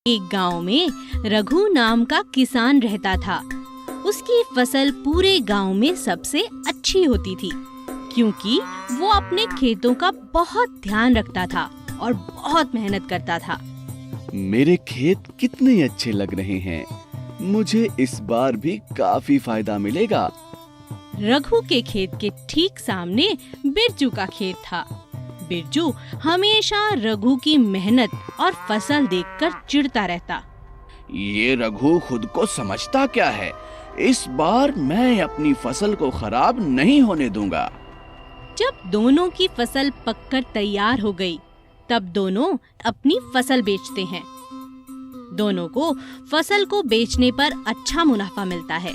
एक गांव में रघु नाम का किसान रहता था। उसकी फसल पूरे गांव में सबसे अच्छी होती थी, क्योंकि वो अपने खेतों का बहुत ध्यान रखता था और बहुत मेहनत करता था। मेरे खेत कितने अच्छे लग रहे हैं, मुझे इस बार भी काफी फायदा मिलेगा। रघु के खेत के ठीक सामने बिरजू का खेत था। बिरजू हमेशा रघु की मेहनत और फसल देखकर चिढ़ता रहता। ये रघु खुद को समझता क्या है? इस बार मैं अपनी फसल को खराब नहीं होने दूंगा। जब दोनों की फसल पककर तैयार हो गई, तब दोनों अपनी फसल बेचते हैं। दोनों को फसल को बेचने पर अच्छा मुनाफा मिलता है।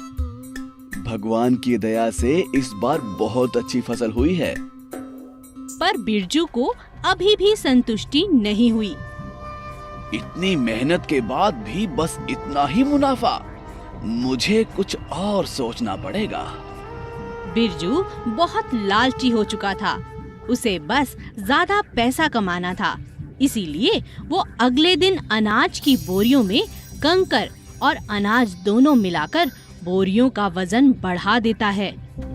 भगवान की दया से इस बार बहुत अच्छी फसल हुई है। पर बिरजू को अभी भी संतुष्टि नहीं हुई। इतनी मेहनत के बाद भी बस इतना ही मुनाफा? मुझे कुछ और सोचना पड़ेगा। बिरजू बहुत लालची हो चुका था। उसे बस ज्यादा पैसा कमाना था। इसीलिए वो अगले दिन अनाज की बोरियों में कंकर और अनाज दोनों मिलाकर बोरियों का वजन बढ़ा देता है।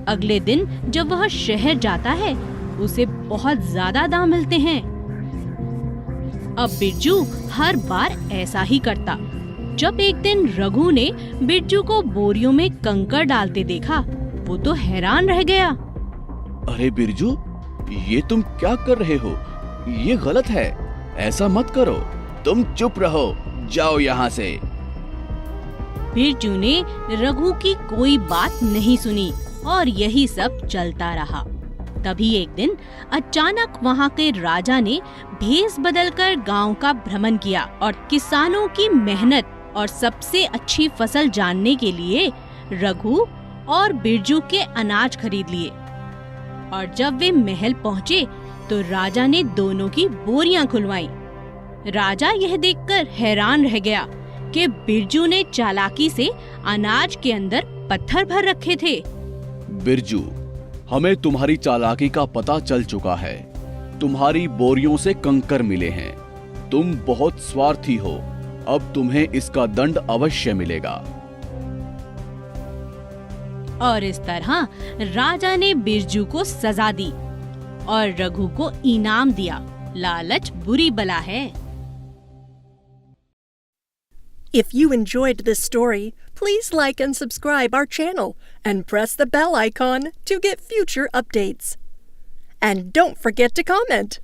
अगले दिन जब वह शहर जाता है, उसे बहुत ज्यादा दाम मिलते हैं। अब बिरजू हर बार ऐसा ही करता। जब एक दिन रघु ने बिरजू को बोरियों में कंकर डालते देखा, वो तो हैरान रह गया। अरे बिरजू, ये तुम क्या कर रहे हो? ये गलत है, ऐसा मत करो। तुम चुप रहो, जाओ यहाँ से। बिरजू ने रघु की कोई बात नहीं सुनी और यही सब चलता रहा। तभी एक दिन अचानक वहाँ के राजा ने भेष बदलकर गांव का भ्रमण किया और किसानों की मेहनत और सबसे अच्छी फसल जानने के लिए रघु और बिरजू के अनाज खरीद लिए। और जब वे महल पहुँचे तो राजा ने दोनों की बोरियां खुलवाईं। राजा यह देखकर हैरान रह गया कि बिरजू ने चालाकी से अनाज के अंदर पत्थर भर रखे थे। बिरजू, हमें तुम्हारी चालाकी का पता चल चुका है। तुम्हारी बोरियों से कंकर मिले हैं। तुम बहुत स्वार्थी हो। अब तुम्हें इसका दंड अवश्य मिलेगा। और इस तरह राजा ने बिरजू को सजा दी और रघु को इनाम दिया। लालच बुरी बला है। If you enjoyed this story, please like and subscribe our channel and press the bell icon to get future updates. And don't forget to comment.